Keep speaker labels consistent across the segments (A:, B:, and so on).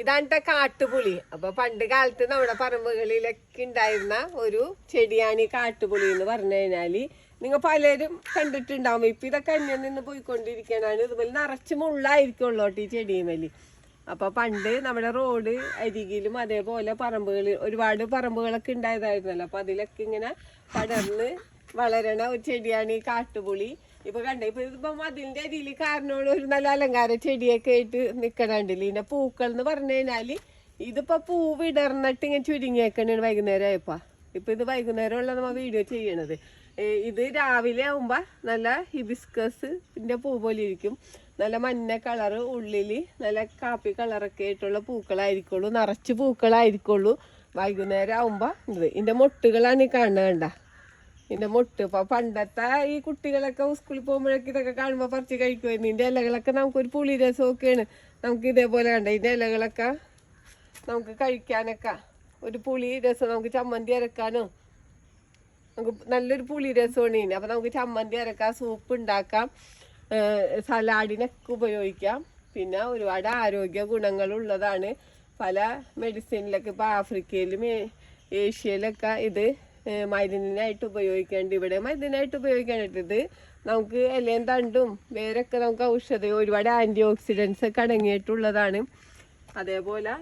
A: ഇതാണ് കാട്ടുപുളി. അപ്പൊ പണ്ട് കാലത്ത് നമ്മുടെ പറമ്പുകളിലൊക്കെ ഉണ്ടായിരുന്ന ഒരു ചെടിയാണ് ഈ കാട്ടുപുളി എന്ന് പറഞ്ഞു കഴിഞ്ഞാല് നിങ്ങൾ പലരും കണ്ടിട്ടുണ്ടാവും. ഇപ്പൊ ഇതൊക്കെ അന്യം നിന്ന് പോയിക്കൊണ്ടിരിക്കണാണ്. ഇതുപോലെ നിറച്ച് മുള്ളായിരിക്കുള്ളോട്ട് ഈ ചെടിയുമേല്. അപ്പൊ പണ്ട് നമ്മുടെ റോഡ് അരികിലും അതേപോലെ പറമ്പുകളിൽ ഒരുപാട് പറമ്പുകളൊക്കെ ഉണ്ടായതായിരുന്നല്ലോ. അപ്പൊ അതിലൊക്കെ ഇങ്ങനെ പടർന്ന് വളരണ ഒരു ചെടിയാണ് ഈ കാട്ടുപുളി. ഇപ്പൊ കണ്ടേ, ഇപ്പൊ അതിന്റെ അരിയിൽ കാരണോട് ഒരു നല്ല അലങ്കാര ചെടിയൊക്കെ ആയിട്ട് നിക്കണുണ്ടല്ലോ. ഇതിന്റെ പൂക്കൾ എന്ന് പറഞ്ഞു കഴിഞ്ഞാല് ഇതിപ്പോ പൂ വിടർന്നിട്ട് ഇങ്ങനെ ചുരുങ്ങിയേക്കണാണ് വൈകുന്നേരം ആയപ്പോ. ഇപ്പൊ ഇത് വൈകുന്നേരം ഉള്ള നമ്മ വീഡിയോ ചെയ്യണത്. ഇത് രാവിലെ ആവുമ്പോ നല്ല ഹിബിസ്കസിന്റെ പൂ പോലെ ഇരിക്കും. നല്ല മഞ്ഞ കളറ്, ഉള്ളില് നല്ല കാപ്പി കളറൊക്കെ ആയിട്ടുള്ള പൂക്കളായിരിക്കുള്ളൂ, നിറച്ച് പൂക്കളായിരിക്കുള്ളൂ. വൈകുന്നേരം ആവുമ്പോ ഇതിന്റെ മൊട്ടുകളാണ് ഈ കാണുന്നത്. കണ്ട ഇതിന്റെ മൊട്ട്. ഇപ്പൊ പണ്ടത്തെ ഈ കുട്ടികളൊക്കെ സ്കൂളിൽ പോകുമ്പോഴൊക്കെ ഇതൊക്കെ കാണുമ്പോ പറിച്ച് കഴിക്കുമായിരുന്നു. ഇതിന്റെ ഇലകളൊക്കെ നമുക്കൊരു പുളി രസമൊക്കെയാണ്. നമുക്ക് ഇതേപോലെ കണ്ട ഇതിന്റെ ഇലകളൊക്കെ നമുക്ക് കഴിക്കാനൊക്കെ ഒരു പുളി രസം. നമുക്ക് ചമ്മന്തി അരക്കാനോ നമുക്ക് നല്ലൊരു പുളി രസമാണ് ഇതിന്. അപ്പൊ നമുക്ക് ചമ്മന്തി അരക്കാം, സൂപ്പ് ഉണ്ടാക്കാം, സലാഡിനൊക്കെ ഉപയോഗിക്കാം. പിന്നെ ഒരുപാട് ആരോഗ്യ ഗുണങ്ങളുള്ളതാണ്. പല മെഡിസിനിലൊക്കെ ഇപ്പൊ ആഫ്രിക്കയിലും ഏഷ്യയിലൊക്കെ ഇത് മരുന്നിനായിട്ട് ഉപയോഗിക്കേണ്ട. ഇവിടെ മരുന്നിനായിട്ട് ഉപയോഗിക്കാനായിട്ട് ഇത് നമുക്ക് എല്ലാം തണ്ടും വേരൊക്കെ നമുക്ക് ഔഷധം, ഒരുപാട് ആന്റി ഓക്സിഡൻസ് ഒക്കെ അടങ്ങിയിട്ടുള്ളതാണ്. അതേപോലെ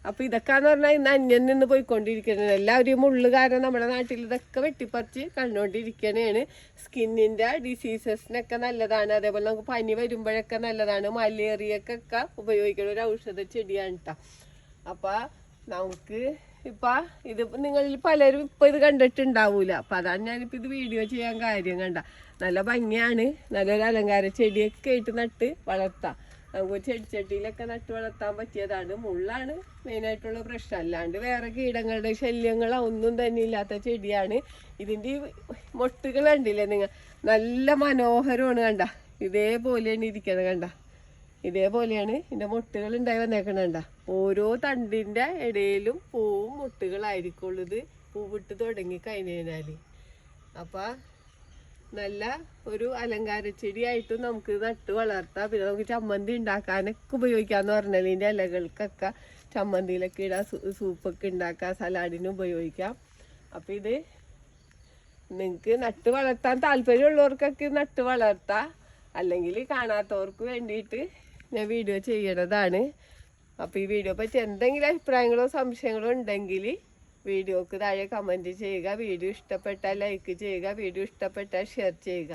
A: അപ്പൊ ഇതൊക്കെന്ന് പറഞ്ഞാൽ ഇന്ന് അന്യം നിന്ന് പോയിക്കൊണ്ടിരിക്കുന്നത്. എല്ലാവരും മുള്ളു കാരണം നമ്മുടെ നാട്ടിൽ ഇതൊക്കെ വെട്ടിപ്പറിച്ച് കണ്ടുകൊണ്ടിരിക്കണേണ്. സ്കിന്നിന്റെ ഡിസീസസിനൊക്കെ നല്ലതാണ്. അതേപോലെ നമുക്ക് പനി വരുമ്പോഴൊക്കെ നല്ലതാണ്. മലേറിയക്കൊക്കെ ഉപയോഗിക്കുന്ന ഒരു ഔഷധ ചെടിയാണ് കേട്ടോ. അപ്പൊ നമുക്ക് ഇപ്പൊ ഇത് നിങ്ങളിൽ പലരും ഇപ്പൊ ഇത് കണ്ടിട്ടുണ്ടാവൂല. അപ്പൊ അതാണ് ഞാനിപ്പോ ഇത് വീഡിയോ ചെയ്യാൻ കാര്യം. കണ്ട നല്ല ഭംഗിയാണ്. നല്ലൊരു അലങ്കാര ചെടിയൊക്കെ ആയിട്ട് നട്ട് വളർത്താം. നമുക്ക് ചെടിച്ചട്ടിയിലൊക്കെ നട്ട് വളർത്താൻ പറ്റിയതാണ്. മുള്ളാണ് മെയിനായിട്ടുള്ള പ്രശ്നം. അല്ലാണ്ട് വേറെ കീടങ്ങളുടെ ശല്യങ്ങളോ ഒന്നും തന്നെ ഇല്ലാത്ത ചെടിയാണ്. ഇതിൻ്റെ ഈ മൊട്ടുകൾ കണ്ടില്ലേ നിങ്ങൾ, നല്ല മനോഹരമാണ്. കണ്ട ഇതേപോലെയാണ് ഇരിക്കുന്നത്. കണ്ട ഇതേപോലെയാണ് ഇതിൻ്റെ മൊട്ടുകൾ ഉണ്ടായി വന്നേക്കണണ്ട. ഓരോ തണ്ടിൻ്റെ ഇടയിലും പൂവും മൊട്ടുകളായിരിക്കുള്ളൂ. ഇത് പൂവിട്ട് തുടങ്ങി കഴിഞ്ഞാല്. അപ്പം നല്ല ഒരു അലങ്കാര ചെടിയായിട്ടും നമുക്ക് നട്ട് വളർത്താം. പിന്നെ നമുക്ക് ചമ്മന്തി ഉണ്ടാക്കാനൊക്കെ ഉപയോഗിക്കാന്ന് പറഞ്ഞാൽ ഇതിൻ്റെ ഇലകൾക്കൊക്കെ ചമ്മന്തിയിലൊക്കെ ഇടാം, സൂപ്പൊക്കെ ഉണ്ടാക്കാം, സലാഡിന് ഉപയോഗിക്കാം. അപ്പം ഇത് നിങ്ങൾക്ക് നട്ട് വളർത്താൻ താല്പര്യമുള്ളവർക്കൊക്കെ നട്ട് വളർത്താം. അല്ലെങ്കിൽ കാണാത്തവർക്ക് വേണ്ടിയിട്ട് ഞാൻ വീഡിയോ ചെയ്യണതാണ്. അപ്പോൾ ഈ വീഡിയോ പറ്റി എന്തെങ്കിലും അഭിപ്രായങ്ങളോ സംശയങ്ങളോ ഉണ്ടെങ്കിൽ വീഡിയോക്ക് താഴെ കമൻറ്റ് ചെയ്യുക. വീഡിയോ ഇഷ്ടപ്പെട്ടാൽ ലൈക്ക് ചെയ്യുക. വീഡിയോ ഇഷ്ടപ്പെട്ടാൽ ഷെയർ ചെയ്യുക.